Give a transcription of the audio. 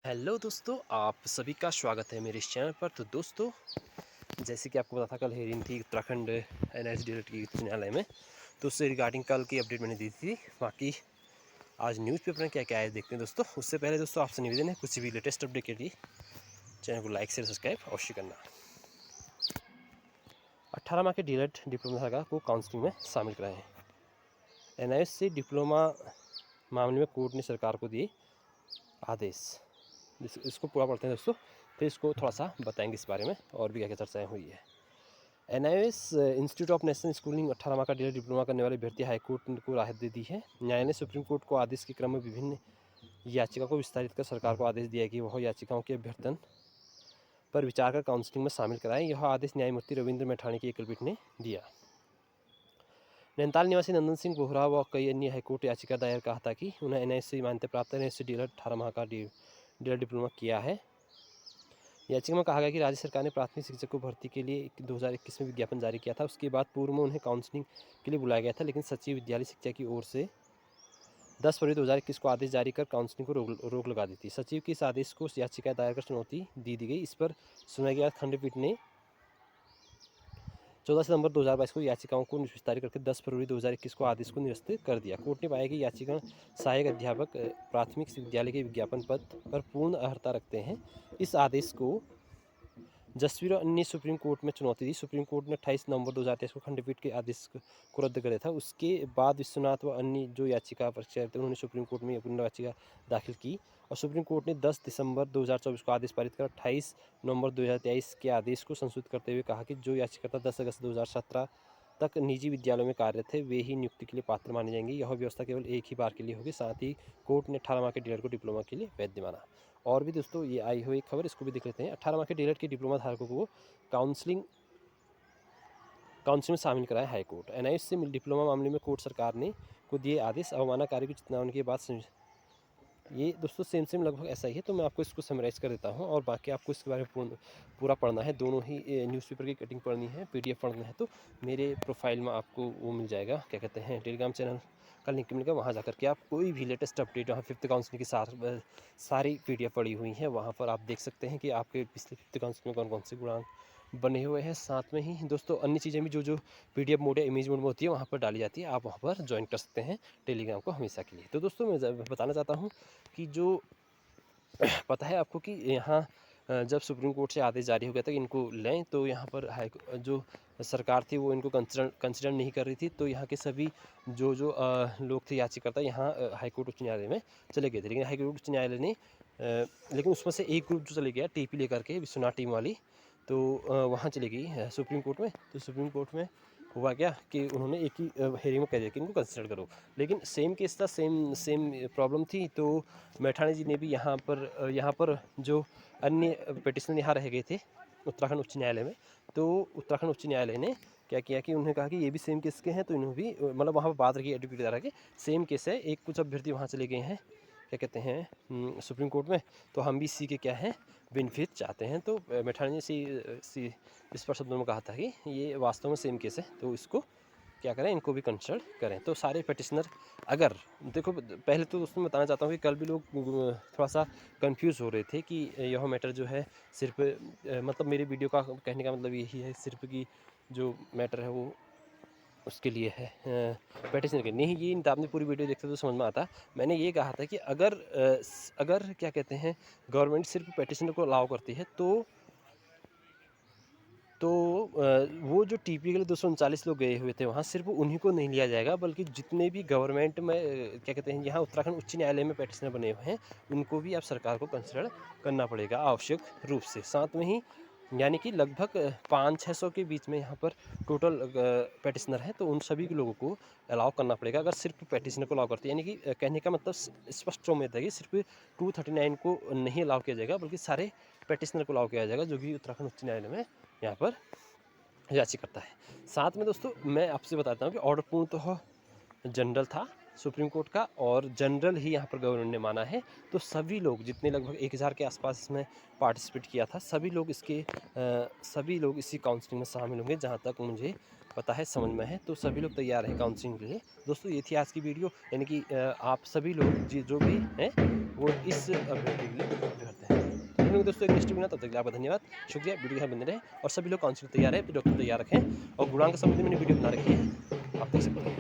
Hello दोस्तों, आप सभी का स्वागत है मेरे इस चैनल पर। तो दोस्तों, जैसे कि आपको पता था कल हेयरिंग थी उत्तराखंड एनआईसी डिलीट की उच्च न्यायालय में, तो उससे रिगार्डिंग कल की अपडेट मैंने दी थी। बाकी आज न्यूज़पेपर में क्या क्या है देखते हैं दोस्तों। उससे पहले दोस्तों आपसे निवेदन है, कुछ भी लेटेस्ट अपडेट के लिए चैनल को लाइक शेयर सब्सक्राइब अवश्य करना। 18 माह के डीएलएड डिप्लोमा धारक को काउंसलिंग में शामिल कराएं। एनआईसी डिप्लोमा मामले में कोर्ट ने सरकार को दिए आदेश। इसको पूरा पढ़ते हैं दोस्तों, फिर इसको थोड़ा सा बताएंगे इस बारे में और भी क्या क्या चर्चाएँ हुई है। NIS institute of national schooling 18 माह का डीएलएड डिप्लोमा करने वाले अभ्यर्थी हाईकोर्ट को राहत दे दी है। न्यायालय ने सुप्रीम कोर्ट को आदेश के क्रम में विभिन्न याचिका को विस्तारित कर सरकार को आदेश दिया कि वह याचिकाओं के अभ्यर्थन पर विचार कर काउंसलिंग में शामिल कराएं। यह आदेश न्यायमूर्ति रविंद्र मैठाणी की एकलपीठ ने दिया। नैनीताल निवासी नंदन सिंह बोहरा व कई अन्य हाईकोर्ट याचिका दायर कहा था कि उन्हें एनआईएस मान्यता प्राप्त एनआईएस डीएलएड 18 माह का डीएलएड डिप्लोमा किया है। याचिका में कहा गया कि राज्य सरकार ने प्राथमिक शिक्षक को भर्ती के लिए 2021 में विज्ञापन जारी किया था। उसके बाद पूर्व में उन्हें काउंसलिंग के लिए बुलाया गया था, लेकिन सचिव विद्यालय शिक्षा की ओर से 10 फरवरी 2021 को आदेश जारी कर काउंसलिंग को रोक लगा दी थी। सचिव के इस आदेश को याचिका दायर कर चुनौती दी गई। इस पर सुनवाई के बाद खंडपीठ ने 14 सितंबर 2022 को याचिकाओं को विस्तारित करके 10 फरवरी 2021 को आदेश को निरस्त कर दिया। कोर्ट ने पाया कि याचिका सहायक अध्यापक प्राथमिक विद्यालय के विज्ञापन पद पर पूर्ण अर्हता रखते हैं। इस आदेश को जसवीर और अन्य सुप्रीम कोर्ट में चुनौती दी। सुप्रीम कोर्ट ने 28 नवंबर 2023 को खंडपीठ के आदेश को रद्द कर दिया था। उसके बाद विश्वनाथ व अन्य जो याचिका पक्षकार थे उन्होंने सुप्रीम कोर्ट में पुनः याचिका दाखिल की और सुप्रीम कोर्ट ने 10 दिसंबर 2024 को आदेश पारित कर 28 नवंबर 2023 के आदेश को संशोधित करते हुए कहा कि जो याचिकाकर्ता 10 अगस्त 2017 तक निजी विद्यालयों में कार्यरत थे वे ही नियुक्ति के लिए पात्र माने जाएंगे। यह व्यवस्था केवल एक ही बार के लिए होगी। साथ ही कोर्ट ने 18 माह के डीएलएड को डिप्लोमा के लिए वैध माना। और भी दोस्तों ये आई हुई खबर, इसको भी देख लेते हैं। 18 माह के डीएलएड के डिप्लोमा धारकों को काउंसलिंग में शामिल कराया हाईकोर्ट। एनआईएस से डिप्लोमा मामले में कोर्ट सरकार ने को दिए आदेश। अवमाननाकारी की चेतावनी के बाद ये दोस्तों सेम लगभग ऐसा ही है, तो मैं आपको इसको समराइज़ कर देता हूँ और बाकी आपको इसके बारे में पूरा पढ़ना है। दोनों ही न्यूज़पेपर की कटिंग पढ़नी है, पीडीएफ पढ़ना है तो मेरे प्रोफाइल में आपको वो मिल जाएगा, क्या कहते हैं, टेलीग्राम चैनल का लिंक मिलेगा। वहाँ जाकर के आप कोई भी लेटेस्ट अपडेट, वहाँ 5th काउंसिलिंग की सारी पीडीएफ पड़ी हुई हैं, वहाँ पर आप देख सकते हैं कि आपके पिछले 5th काउंसिलिंग में कौन कौन से गुणांक बने हुए हैं। साथ में ही दोस्तों अन्य चीज़ें भी जो पीडीएफ मोड या इमेज मोड में होती है वहाँ पर डाली जाती है, आप वहाँ पर ज्वाइन कर सकते हैं टेलीग्राम को हमेशा के लिए। तो दोस्तों मैं बताना चाहता हूँ कि जो पता है आपको कि यहाँ जब सुप्रीम कोर्ट से आदेश जारी हो गया था कि इनको लें, तो यहाँ पर जो सरकार थी वो इनको कंसिडर नहीं कर रही थी। तो यहाँ के सभी जो लोग थे याचिकाकर्ता यहाँ हाईकोर्ट उच्च न्यायालय में चले गए थे, लेकिन हाईकोर्ट उच्च न्यायालय ने लेकिन उसमें से एक ग्रुप जो चले गया टीपी लेकर के, विश्वनाथ टीम वाली, तो वहाँ चली गई सुप्रीम कोर्ट में। तो सुप्रीम कोर्ट में हुआ क्या कि उन्होंने एक ही हेयरिंग में कह दिया कि इनको कंसिडर करो, लेकिन सेम केस था, सेम प्रॉब्लम थी। तो मैठाणी जी ने भी यहाँ पर जो अन्य पिटिशनर यहाँ रह गए थे उत्तराखंड उच्च न्यायालय में, तो उत्तराखंड उच्च न्यायालय ने क्या किया कि उन्होंने कहा कि ये भी सेम केस के हैं, तो इन्होंने भी मतलब वहाँ पर बात रखी एडवोकेट द्वारा के सेम केस है। एक कुछ अभ्यर्थी वहाँ चले गए हैं, क्या कहते हैं, सुप्रीम कोर्ट में, तो हम भी इसी के क्या हैं बेनिफिट चाहते हैं। तो मैठाणी ने इस पर शब्दों में कहा था कि ये वास्तव में सेम केस है, तो इसको क्या करें, इनको भी कंसिडर करें। तो सारे पिटिशनर, अगर देखो पहले तो दोस्तों बताना चाहता हूँ कि कल भी लोग थोड़ा सा कंफ्यूज हो रहे थे कि यह मैटर जो है सिर्फ मतलब मेरे वीडियो का कहने का मतलब यही है सिर्फ कि जो मैटर है वो उसके लिए है पिटिशन के नहीं। ये आपने पूरी वीडियो देखते तो समझ में आता। मैंने ये कहा था कि अगर क्या कहते हैं गवर्नमेंट सिर्फ पिटिशनर को अलाउ करती है तो वो जो टीपी के लिए 239 लोग गए हुए थे वहाँ, सिर्फ उन्हीं को नहीं लिया जाएगा, बल्कि जितने भी गवर्नमेंट में क्या कहते हैं यहाँ उत्तराखंड उच्च न्यायालय में पिटिशनर बने हुए हैं उनको भी अब सरकार को कंसिडर करना पड़ेगा आवश्यक रूप से। साथ में ही यानी कि लगभग 500-600 के बीच में यहाँ पर टोटल पिटिशनर है, तो उन सभी लोगों को अलाउ करना पड़ेगा अगर सिर्फ पिटिशनर को अलाउ करते हैं। यानी कि कहने का मतलब स्पष्ट रूप में था कि सिर्फ 239 को नहीं अलाउ किया जाएगा, बल्कि सारे पिटिशनर को अलाउ किया जाएगा जो कि उत्तराखंड उच्च न्यायालय में यहाँ पर याचिका है। साथ में दोस्तों मैं आपसे बताता हूँ कि ऑर्डर पूर्णतः जनरल था सुप्रीम कोर्ट का, और जनरल ही यहाँ पर गवर्नमेंट ने माना है। तो सभी लोग जितने लगभग 1000 के आसपास इसमें पार्टिसिपेट किया था, सभी लोग इसी काउंसलिंग में शामिल होंगे जहाँ तक मुझे पता है, समझ में है। तो सभी लोग तैयार हैं काउंसलिंग के लिए। दोस्तों ये थी आज की वीडियो, यानी कि आप सभी लोग जो भी हैं वो इस अभ्यर्थी के लिए मिलेंगे दोस्तों एक नेक्स्ट वीडियो में, तब तक के लिए आपका धन्यवाद, शुक्रिया। वीडियो के साथ बने रहे और सभी लोग काउंसलिंग तैयार है, डॉक्टर तैयार रखें और गुणांक संबंधी मैंने वीडियो बना रखी है, आप देख सकते हैं।